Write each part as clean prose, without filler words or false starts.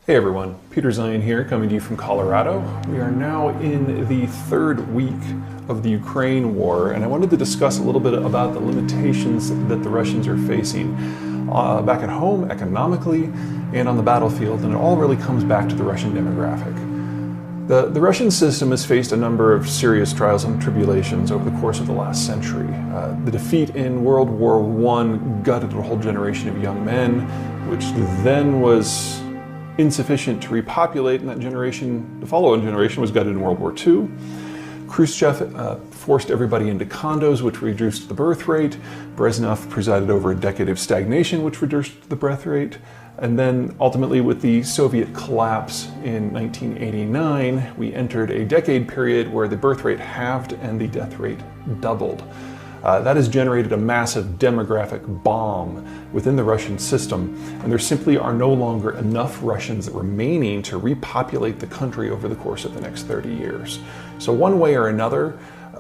Hey everyone, Peter Zeihan here, coming to you from Colorado. We are now in the third week of the Ukraine war, and I wanted to discuss a little bit about the limitations that the Russians are facing back at home, economically, and on the battlefield, and it all really comes back to the Russian demographic. The Russian system has faced a number of serious trials and tribulations over the course of the last century. The defeat in World War I gutted a whole generation of young men, which then was insufficient to repopulate, and that generation, the following generation, was gutted in World War II. Khrushchev forced everybody into condos, which reduced the birth rate. Brezhnev presided over a decade of stagnation, which reduced the birth rate. And then ultimately, with the Soviet collapse in 1989, we entered a decade period where the birth rate halved and the death rate doubled. That has generated a massive demographic bomb within the Russian system, and there simply are no longer enough Russians remaining to repopulate the country over the course of the next 30 years. So one way or another,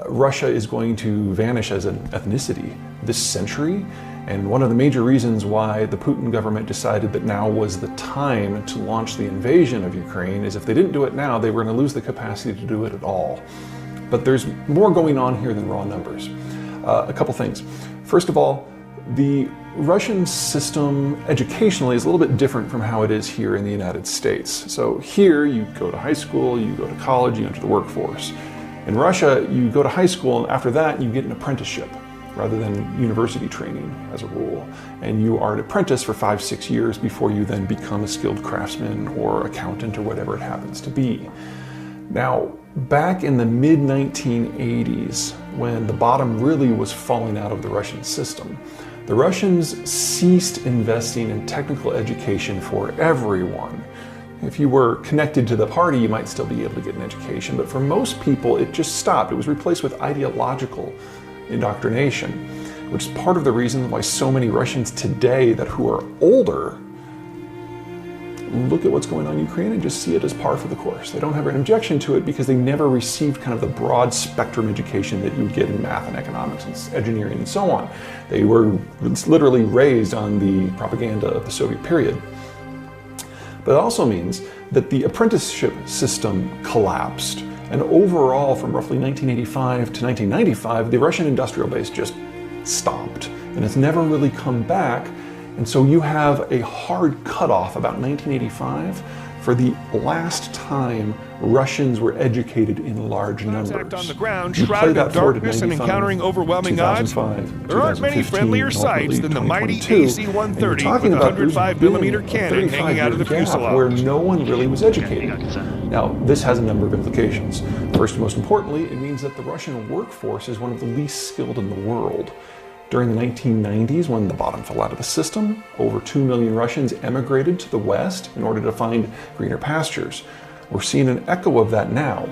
Russia is going to vanish as an ethnicity this century, and one of the major reasons why the Putin government decided that now was the time to launch the invasion of Ukraine is if they didn't do it now, they were going to lose the capacity to do it at all. But there's more going on here than raw numbers. A couple things. First of all, the Russian system educationally is a little bit different from how it is here in the United States. So here you go to high school, you go to college, you enter the workforce. In Russia, you go to high school, and after that you get an apprenticeship rather than university training as a rule. And you are an apprentice for 5-6 years before you then become a skilled craftsman or accountant or whatever it happens to be. Now, back in the mid-1980s, when the bottom really was falling out of the Russian system, the Russians ceased investing in technical education for everyone. If you were connected to the party, you might still be able to get an education, but for most people, it just stopped. It was replaced with ideological indoctrination, which is part of the reason why so many Russians today who are older look at what's going on in Ukraine and just see it as par for the course. They don't have an objection to it because they never received kind of the broad spectrum education that you would get in math and economics and engineering and so on. They were literally raised on the propaganda of the Soviet period. But it also means that the apprenticeship system collapsed, and overall from roughly 1985 to 1995, the Russian industrial base just stopped, and it's never really come back. And so you have a hard cutoff about 1985 for the last time Russians were educated in large numbers. On the ground, shrouded in darkness and encountering overwhelming odds. There aren't many friendlier sights than the mighty AC-130 with a 105mm cannon hanging out of the fuselage, where no one really was educated. Now, this has a number of implications. First and most importantly, it means that the Russian workforce is one of the least skilled in the world. During the 1990s, when the bottom fell out of the system, over 2 million Russians emigrated to the West in order to find greener pastures. We're seeing an echo of that now.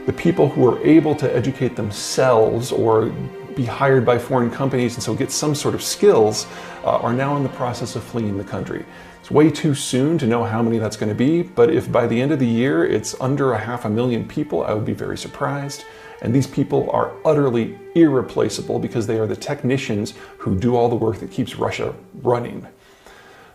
The people who are able to educate themselves or be hired by foreign companies and so get some sort of skills are now in the process of fleeing the country. It's way too soon to know how many that's going to be, but if by the end of the year it's under 500,000 people, I would be very surprised. And these people are utterly irreplaceable because they are the technicians who do all the work that keeps Russia running.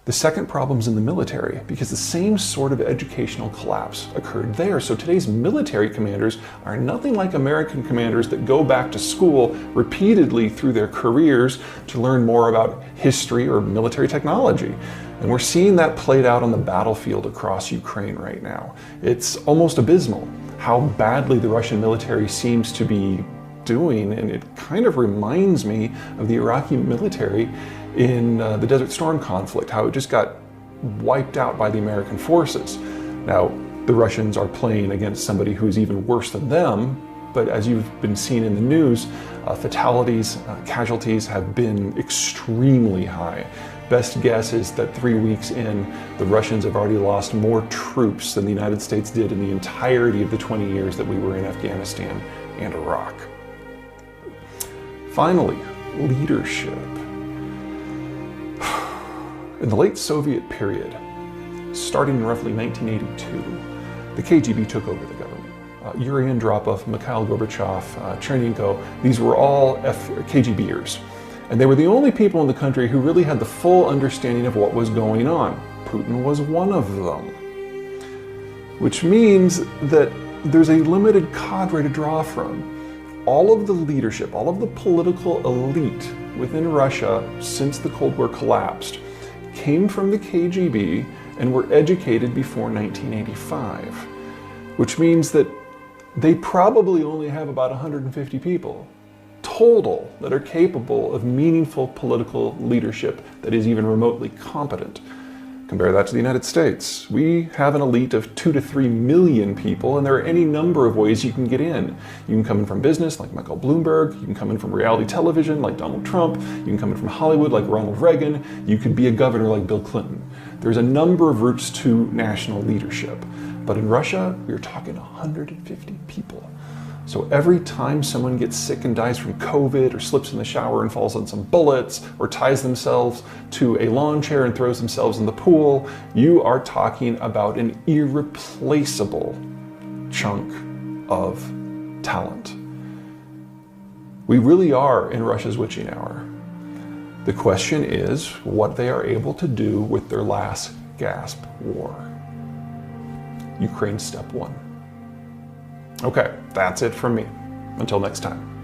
The second problem is in the military, because the same sort of educational collapse occurred there. So today's military commanders are nothing like American commanders that go back to school repeatedly through their careers to learn more about history or military technology. And we're seeing that played out on the battlefield across Ukraine right now. It's almost abysmal how badly the Russian military seems to be doing, and it kind of reminds me of the Iraqi military in the Desert Storm conflict, how it just got wiped out by the American forces. Now, the Russians are playing against somebody who's even worse than them, but as you've been seeing in the news, fatalities, casualties have been extremely high. Best guess is that 3 weeks in, the Russians have already lost more troops than the United States did in the entirety of the 20 years that we were in Afghanistan and Iraq. Finally, leadership. In the late Soviet period, starting in roughly 1982, the KGB took over the government. Yuri Andropov, Mikhail Gorbachev, Chernenko, these were all KGBers. And they were the only people in the country who really had the full understanding of what was going on. Putin was one of them. which means that there's a limited cadre to draw from. All of the leadership, all of the political elite within Russia since the Cold War collapsed came from the KGB and were educated before 1985, which means that they probably only have about 150 people total that are capable of meaningful political leadership that is even remotely competent. Compare that to the United States. We have an elite of 2 to 3 million people, and there are any number of ways you can get in. You can come in from business, like Michael Bloomberg. You can come in from reality television, like Donald Trump. You can come in from Hollywood, like Ronald Reagan. You could be a governor, like Bill Clinton. There's a number of routes to national leadership. But in Russia, we're talking 150 people. So every time someone gets sick and dies from COVID, or slips in the shower and falls on some bullets, or ties themselves to a lawn chair and throws themselves in the pool, you are talking about an irreplaceable chunk of talent. We really are in Russia's witching hour. The question is what they are able to do with their last gasp war. Ukraine step one. Okay, that's it from me. Until next time.